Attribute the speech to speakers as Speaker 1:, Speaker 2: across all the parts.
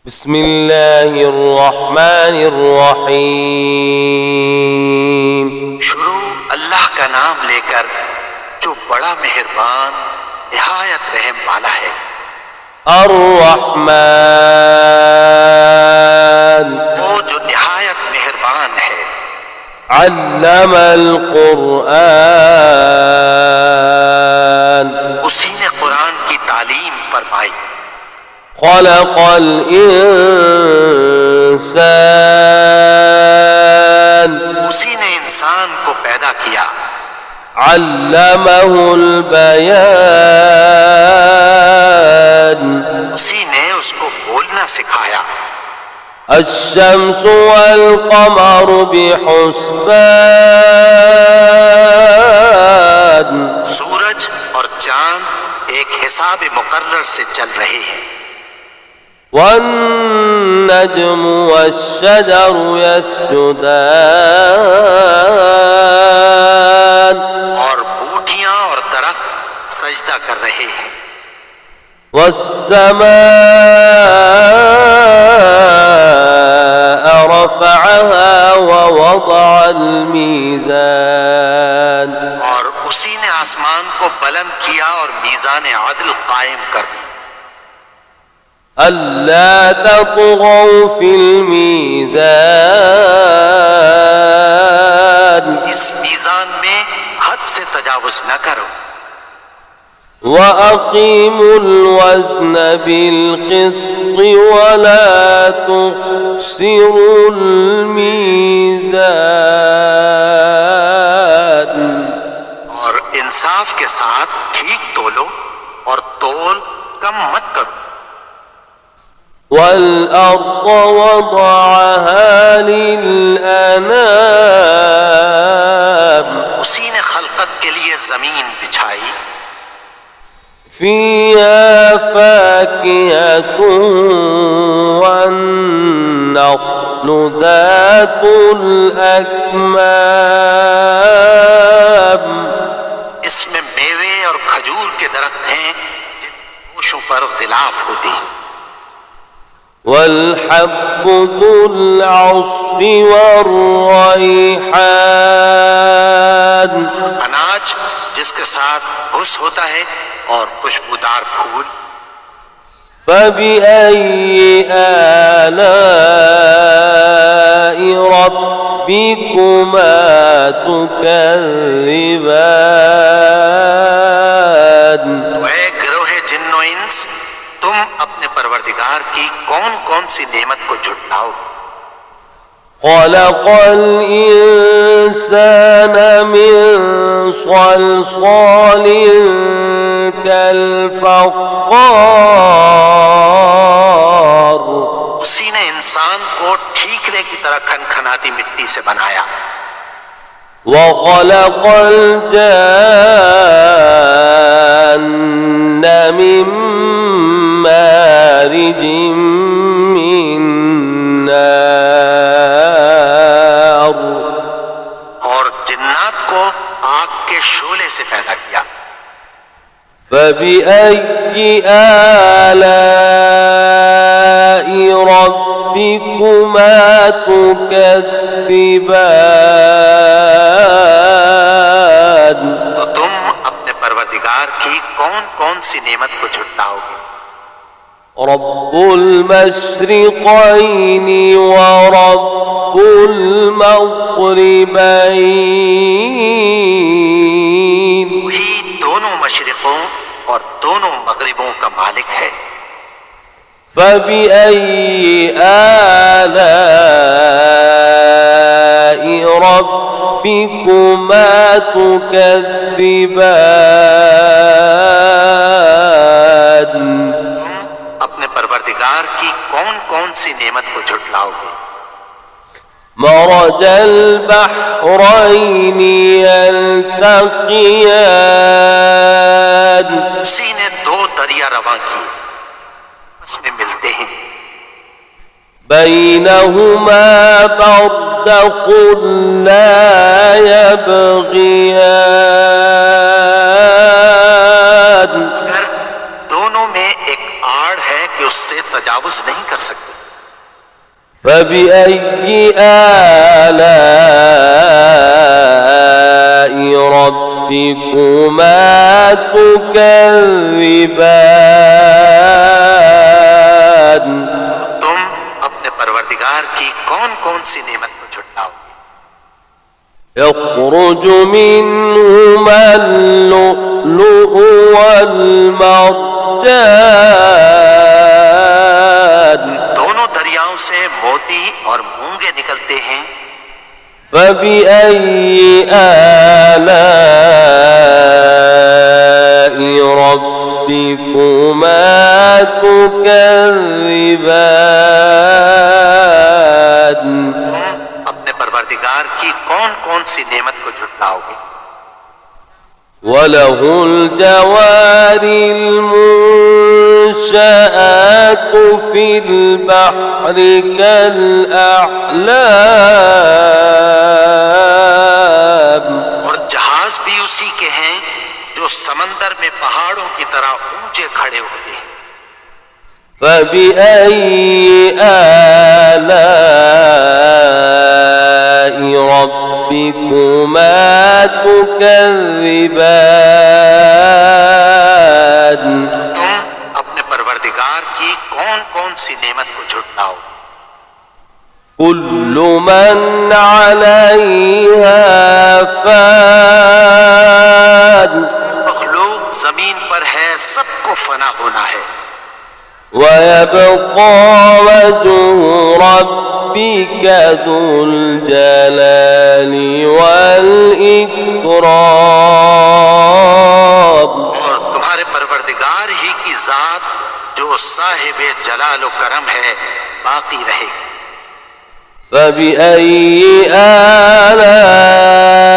Speaker 1: बिस्मिल्लाहिर्रहमानिर्रहीम।
Speaker 2: शुरू अल्लाह का नाम लेकर जो बड़ा मेहरबान निहायत रहम वाला है।
Speaker 1: अर्रहमान,
Speaker 2: वो जो निहायत मेहरबान है।
Speaker 1: अल्लमल कुरआन,
Speaker 2: उसी ने कुरान की तालीम फरमाई।
Speaker 1: खलक़ल इंसान,
Speaker 2: उसी ने इंसान को पैदा किया।
Speaker 1: अल्लमहुल बयान,
Speaker 2: उसी ने उसको बोलना सिखाया।
Speaker 1: अश्शम्सु वल क़मरु बिहुस्बान,
Speaker 2: सूरज और चांद एक हिसाब मुकर्रर से चल रहे हैं।
Speaker 1: वन्नज्मु वश्शजरु यस्जुदान,
Speaker 2: और बूटियां और दरख्त सजदा कर रहे हैं।
Speaker 1: वस्समाअ रफ़अहा ववदअल मीज़ान,
Speaker 2: और उसी ने आसमान को बुलंद किया और मीज़ान अदल कायम कर दी।
Speaker 1: अल्ला ततग़ौ फिल मीज़ान,
Speaker 2: इस मीज़ान में हद से तजावुज न करो।
Speaker 1: वअक़ीमुल वज़्न बिल क़िस्ति वला तुख़्सिरुल मीज़ान,
Speaker 2: और इंसाफ के साथ ठीक तोलो और तोल कम मत करो।
Speaker 1: वल्अर्द वदअहा लिलअनाम,
Speaker 2: उसी ने खलकत के लिए जमीन बिछाई।
Speaker 1: फ़ीहा फ़ाकिहतुन वन्नख़्लु ज़ातुल अकमाम,
Speaker 2: इसमें मेवे और खजूर के दरख्त हैं जिन गोशों पर गिलाफ होती है।
Speaker 1: वल्हब्बु ज़ुल अस्फ़ि वर्रैहान,
Speaker 2: अनाज जिसके साथ घुस होता है और खुशबूदार फूल।
Speaker 1: फ़बिअय्यि आलाइ रब्बिकुमा तुकज़्ज़िबान,
Speaker 2: तो ऐ गिरोहे जिन्नो इंस, तुम अपने परवरदिगार की कौन कौन सी नेमत को झुटलाओ।
Speaker 1: खलक़ल इंसान मिन सलसालिन कल फ़ख़्ख़ार,
Speaker 2: उसी ने इंसान को ठीकरे की तरह खनखनाती मिट्टी से बनाया।
Speaker 1: वख़लक़ल जान्न मिन मारिजिम मिन नार,
Speaker 2: और जिन्नात को आग के शोले से पैदा किया।
Speaker 1: फ़बिअय्यि आलाइ रब्बिकुमा तुकज़्ज़िबान,
Speaker 2: तो तुम अपने परवरदिगार की कौन कौन सी नेमत को झुटलाओगे।
Speaker 1: रब्बुल मशरिक़ैनि व रब्बुल मग़रिबैन,
Speaker 2: वही दोनों मशरिकों और दोनों मगरिबों का मालिक है।
Speaker 1: फ़बिअय्यि आलाइ रब्बिकुमा तुकज़्ज़िबान,
Speaker 2: तुम अपने परवरदिगार की कौन कौन सी नेमत को झुटलाओगे।
Speaker 1: मरजल बहरैनि यल्तक़ियान,
Speaker 2: उसी ने दो दरिया रवां किए, उसमें मिलते हैं।
Speaker 1: बैनहुमा बरज़ख़ुन ला यबग़ियान,
Speaker 2: अगर दोनों में एक आड़ है कि उससे तजावुज नहीं कर सकते।
Speaker 1: فبأي آلاء ربكما تكذبان
Speaker 2: तुम अपने परवरदिगार की कौन कौन सी नेमत को झुटलाओगे?
Speaker 1: يخرج منهما اللؤلؤ والمرجان
Speaker 2: दोनों दरियाओं से मोती और मूंगे निकलते हैं।
Speaker 1: فبأي آلاء ربكما تكذبان
Speaker 2: तुम अपने परवरदिगार की कौन कौन सी नेमत को झुटलाओगे?
Speaker 1: وله الجوار المنشآت في البحر كالأعلام
Speaker 2: और जहाज भी उसी के हैं जो समंदर में पहाड़ों की तरह ऊंचे खड़े होते हैं।
Speaker 1: فبأي آلاء ربكما تكذبان
Speaker 2: तुम अपने परवरदिगार की कौन कौन सी नेमत को झुटलाओ?
Speaker 1: كل من عليها فان
Speaker 2: मखलूक जमीन पर है, सबको फना होना है।
Speaker 1: ويبقى وجه ربك ذو الجلال والإكرام
Speaker 2: और तुम्हारे परवरदिगार ही की जात जो साहिब जलाल व करम है बाकी रहे।
Speaker 1: فبأي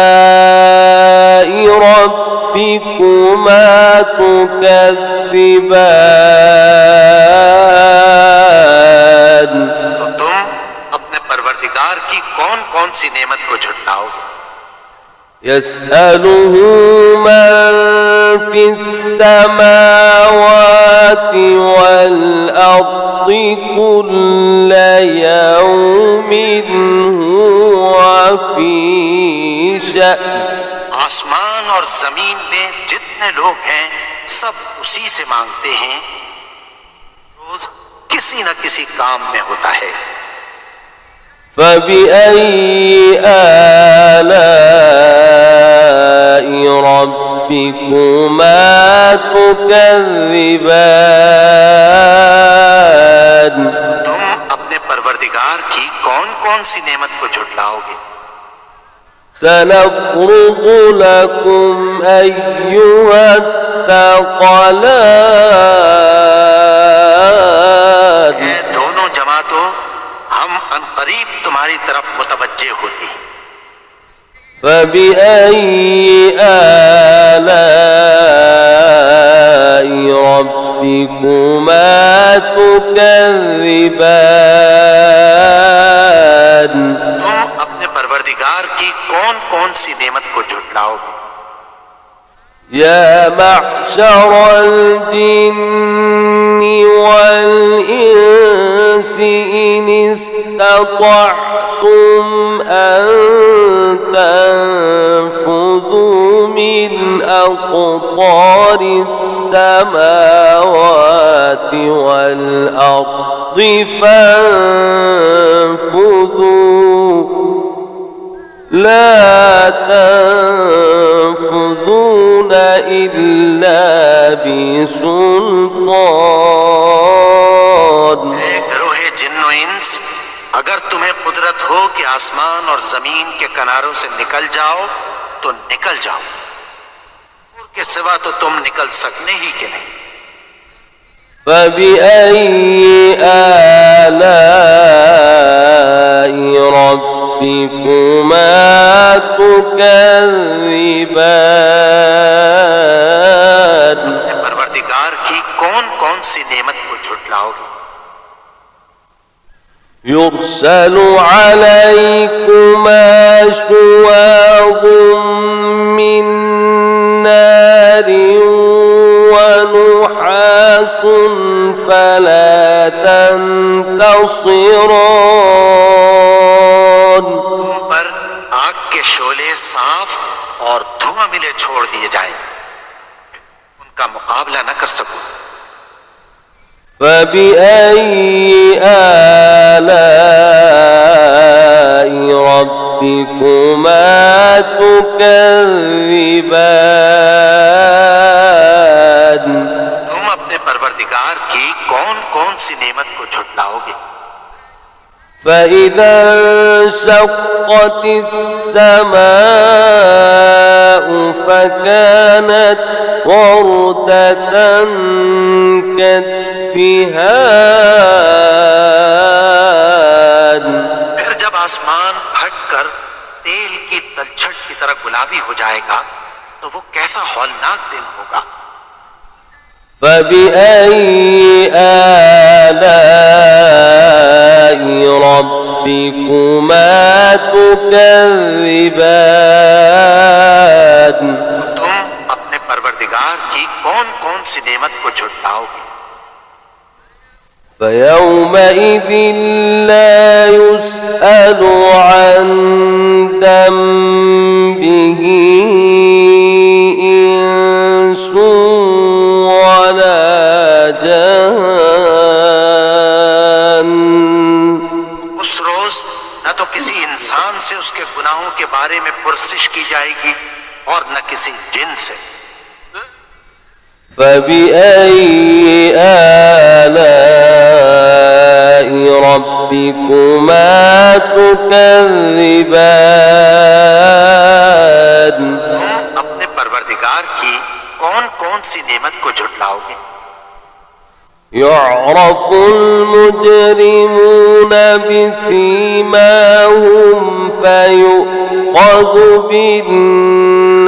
Speaker 1: آلاء ربكما تكذبان
Speaker 2: तो तुम अपने परवरदिगार की कौन कौन सी नेमत को झुटलाओ?
Speaker 1: يسأله من في السماوات والأرض كل يوم هو في شأن
Speaker 2: आसमान और जमीन में जितने लोग हैं सब उसी से मांगते हैं, रोज किसी न किसी काम में होता है।
Speaker 1: فبأي آلاء ربكما تكذبان
Speaker 2: तुम अपने परवरदिगार की कौन कौन सी नेमत को झुटलाओगे?
Speaker 1: سنفرغ لكم أيها الثقلان
Speaker 2: ये दोनों जमातों हम अनकरीब तुम्हारी तरफ मुतवज्जे होती हैं।
Speaker 1: فبأي آلاء ربكما تكذبان
Speaker 2: तुम अपने परवरदिगार की कौन कौन सी नेमत को झुटलाओगे?
Speaker 1: يا معشر الجن والإنس إن استطعتم أن تنفذوا من أقطار السماوات والأرض فانفذوا لا تنفذون إلا بسلطان
Speaker 2: गरोहे जिन्न इंस, अगर तुम्हें कुदरत हो कि आसमान और जमीन के किनारों से निकल जाओ तो निकल जाओ, के सिवा तो तुम निकल सकने ही के नहीं।
Speaker 1: فبأي آلاء ربكما تكذبان
Speaker 2: परवरदिगार की कौन कौन सी नेमत को झुटलाओगे?
Speaker 1: يرسل عليكما شواظ من نار ونحاس فلا تنتصران
Speaker 2: तुम पर आग के शोले साफ और धुआं मिले छोड़ दिए जाएं, उनका मुकाबला न कर सको।
Speaker 1: فبأي آلاء ربكما تكذبان
Speaker 2: तुम अपने परवरदिगार की कौन कौन सी नेमत को झुटलाओगे?
Speaker 1: فإذا انشقت السماء فكانت وردة كالدهان
Speaker 2: फिर जब आसमान फटकर तेल की तलछट की तरह गुलाबी हो जाएगा तो वो कैसा हौलनाक दिन होगा।
Speaker 1: فبأي آلاء ربكما تكذبان
Speaker 2: तो तुम अपने परवरदिगार की कौन कौन सी नेमत को झुटलाओगे?
Speaker 1: فيومئذ لا يسأل عن ذنبه إنس ولا جان
Speaker 2: उस रोज न तो किसी इंसान से उसके गुनाहों के बारे में पुरसिश की जाएगी और न किसी जिन से।
Speaker 1: فبأي آلاء ربكما تكذبان
Speaker 2: तुम अपने परवरदिगार की कौन कौन सी नेमत को झुटलाओगे?
Speaker 1: يعرف المجرمون بسيماهم فيؤخذ بالنواصي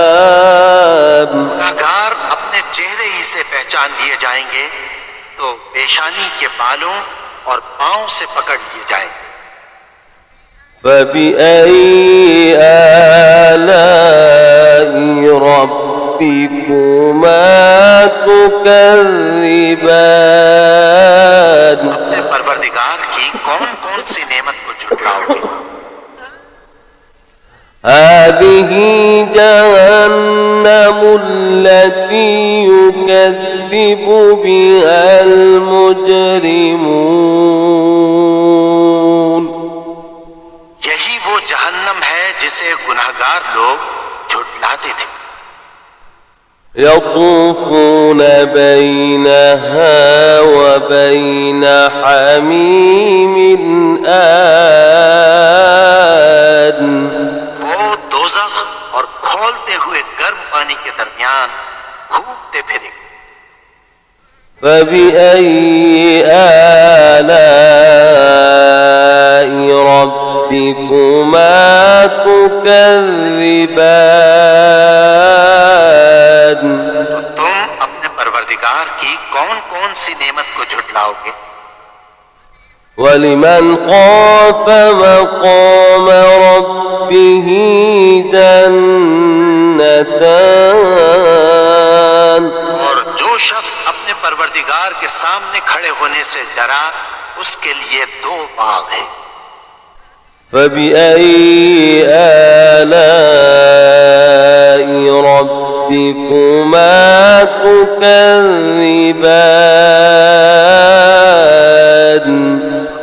Speaker 1: والأقدام
Speaker 2: गुनाहगार अपने चेहरे ही से पहचान लिए जाएंगे तो पेशानी के बालों और पांव से पकड़ लिए जाएंगे।
Speaker 1: فبأي آلاء ربكما تكذبان
Speaker 2: अपने परवरदिगार की कौन कौन सी नेमत को झुटलाओगे?
Speaker 1: هذه جهنم التي يكذب بها المجرمون
Speaker 2: यही वो जहन्नम है जिसे गुनाहगार लोग झुटलाते थे।
Speaker 1: يطوفون بينها وبين حميم آن
Speaker 2: वो दोज़ख और खौलते हुए गर्म पानी के दरमियान घूमते फिरेंगे।
Speaker 1: فبأي آلاء ربكما تكذبان
Speaker 2: तो तुम अपने परवरदिगार की कौन कौन सी नेमत को झुटलाओगे?
Speaker 1: ولمن خاف مقام ربه جنتان
Speaker 2: और जो शख्स अपने परवरदिगार के सामने खड़े होने से डरा उसके लिए दो बाग हैं।
Speaker 1: فبأي آلاء ربكما تكذبان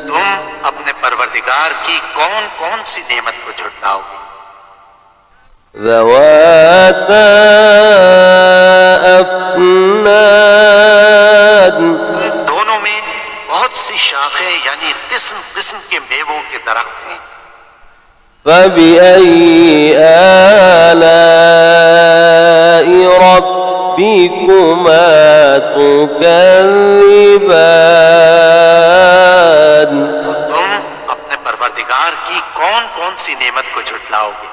Speaker 2: तुम अपने परवरदिगार की कौन कौन सी नेमत को झुटलाओगे?
Speaker 1: ذواتا أفنان
Speaker 2: दोनों में बहुत सी शाखें यानी किस्म किस्म के मेवों के दरख्त हैं।
Speaker 1: فبأي آلاء ربكما تكذبان
Speaker 2: तो तुम अपने परवरदिगार की कौन कौन सी नेमत को झुटलाओगे?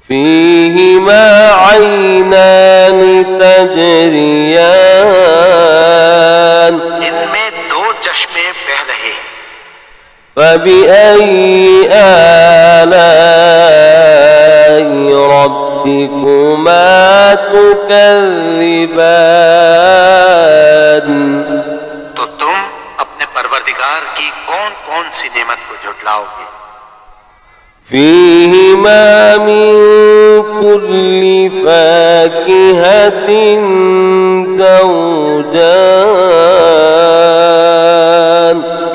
Speaker 1: فيهما عينان تجريان
Speaker 2: इनमें दो चश्मे बह रहे हैं।
Speaker 1: فبأي آلاء ربكما تكذبان
Speaker 2: तो तुम अपने परवरदिगार की कौन कौन सी नेमत को झुटलाओगे?
Speaker 1: فيهما من كل فاكهة زوجان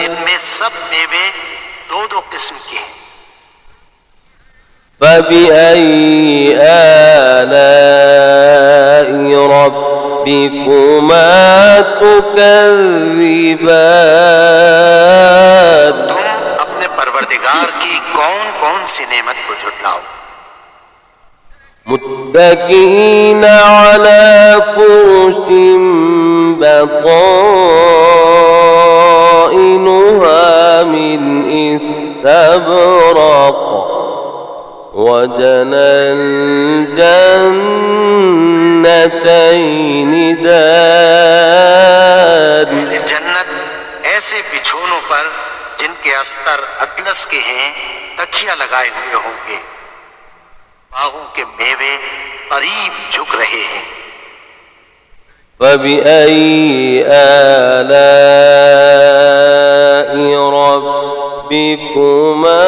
Speaker 2: इनमें सब मेवे दो दो किस्म के हैं।
Speaker 1: فبأي آلاء ربكما تكذبان
Speaker 2: तुम अपने परवरदिगार की कौन कौन सी नेमत को झुटलाओ?
Speaker 1: متكئين على فرش بطائنها من استبرق وجنى الجنتين دان
Speaker 2: जन्नत ऐसे बिछोनों पर जिनके अस्तर अतलस के हैं तकिया लगाए हुए होंगे। बागों के मेवे करीब झुक रहे हैं।
Speaker 1: فبأي آلاء ربكما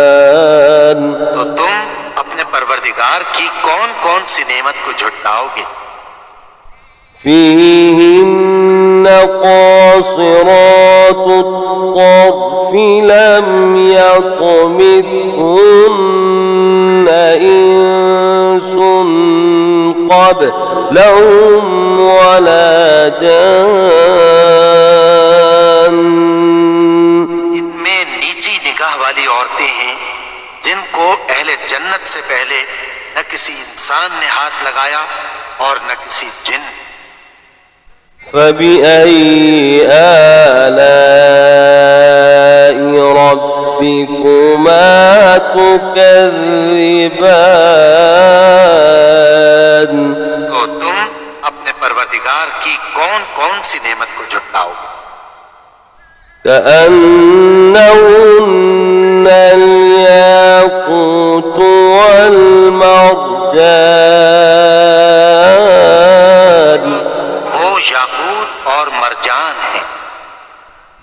Speaker 1: تكذبان
Speaker 2: तो तुम अपने परवरदिगार की कौन कौन सी नेमत को झुटलाओगे?
Speaker 1: فيهن قاصرات الطرف لم يطمثهن إنس قبلهم ولا جان
Speaker 2: इनमें नीची निगाह वाली औरतें हैं जिनको अहले जन्नत से पहले न किसी इंसान ने हाथ लगाया और न किसी जिन।
Speaker 1: فبأي آلاء ربكما تكذبان
Speaker 2: तो तुम अपने परवरदिगार की कौन कौन सी नेमत को झुटलाओगे?
Speaker 1: كأنهن الياقوت والمرجان
Speaker 2: वो याकूत और मरजान है।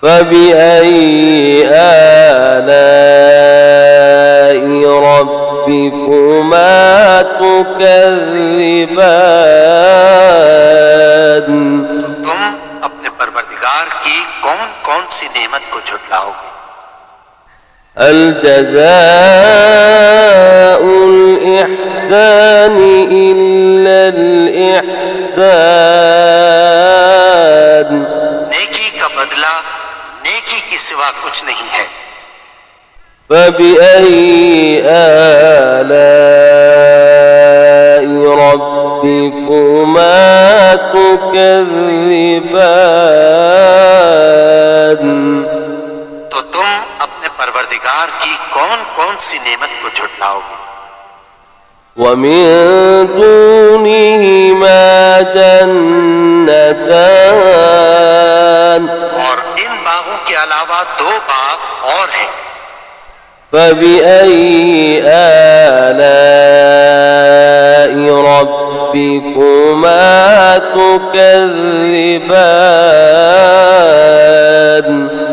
Speaker 1: فبأي آلاء ربكما تكذبان
Speaker 2: तो तुम अपने परवरदिगार की कौन कौन सी नेमत को झुटलाओगे?
Speaker 1: الجزاء الإحسان إلا الإحسان
Speaker 2: नेकी का बदला नेकी के सिवा कुछ नहीं है।
Speaker 1: فبأي آلاء ربكما تكذبان
Speaker 2: तो तुम अपने परवरदिगार की कौन कौन सी नेमत को झुटलाओगे?
Speaker 1: ومن دونهما جنتان
Speaker 2: और इन बागों के अलावा दो बाग और हैं।
Speaker 1: فبأي آلاء ربكما تكذبان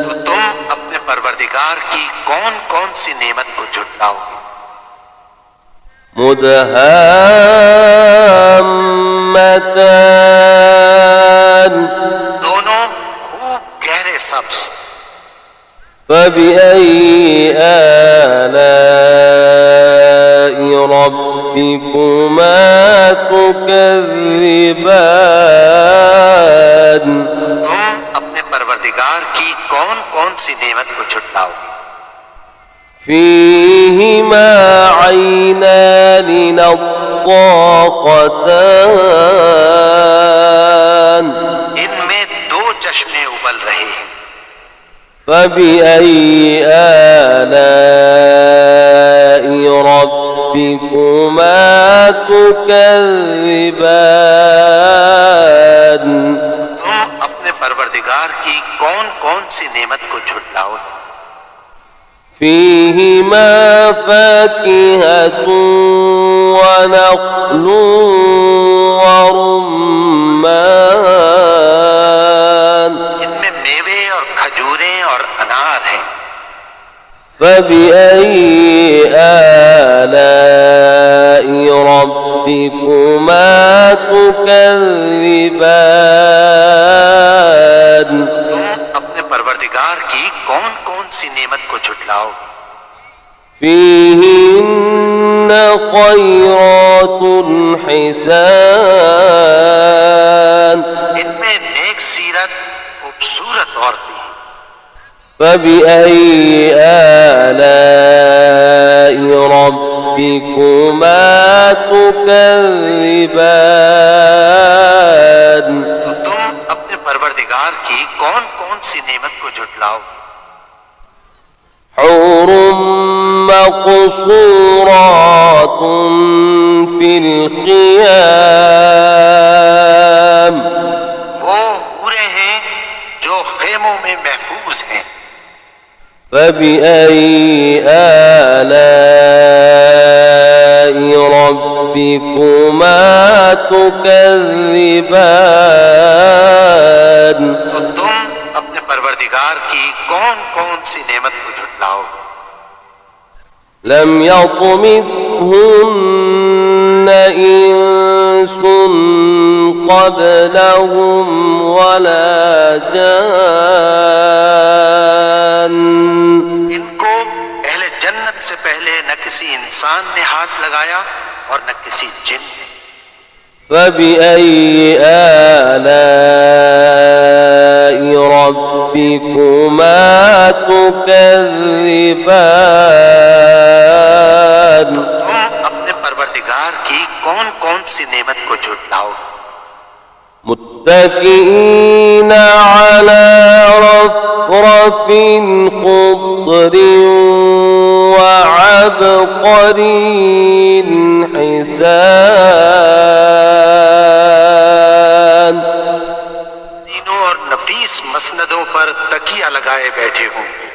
Speaker 2: तो तुम अपने परवरदिगार की कौन कौन सी नेमत को झुटलाओगे?
Speaker 1: مدهامتان
Speaker 2: दोनों खूब गहरे सब्ज।
Speaker 1: فبأي آلاء ربكما تكذبان
Speaker 2: तुम अपने परवरदिगार की कौन कौन सी नेमत को झुटलाओगे?
Speaker 1: فيهما عينان نضاختان
Speaker 2: इनमें दो चश्मे उबल रहे हैं।
Speaker 1: فبأي آلاء ربكما تكذبان
Speaker 2: तुम अपने अपने परवरदिगार की कौन कौन सी नेमत को झुटलाओ।
Speaker 1: فيهما فاكهة ونخل ورمان
Speaker 2: इनमें मेवे और खजूरें और अनार हैं।
Speaker 1: فبأي آلاء ربكما تكذبان
Speaker 2: तुम अपने परवरदिगार की कौन कौन सी नेमत को झुटलाओ।
Speaker 1: فيهن خيرات حسان
Speaker 2: इनमें नेक सीरत खूबसूरत औरतें हैं।
Speaker 1: فبأي آلاء ربكما تكذبان
Speaker 2: तो तुम अपने परवरदिगार की कौन कौन सी नेमत को झुटलाओ।
Speaker 1: حور مقصورات في الخيام
Speaker 2: वो पूरे हैं जो खेमों में महफूज हैं।
Speaker 1: فبأي آلاء ربكما تكذبان
Speaker 2: तो तुम अपने परवरदिगार की कौन कौन सी नेमत को झुटलाओ।
Speaker 1: لم يطمثهن إنس قبلهم ولا جان
Speaker 2: इनको अहले जन्नत से पहले न किसी इंसान ने हाथ लगाया और न किसी जिन ने।
Speaker 1: فبأي آلاء ربكما تكذبان
Speaker 2: तो तुम अपने परवरदिगार की कौन कौन सी नेमत को झुटलाओ।
Speaker 1: متكئين على رفرف خضر وعبقري حسان
Speaker 2: तीनों और नफीस मसनदों पर तकिया लगाए बैठे होंगे।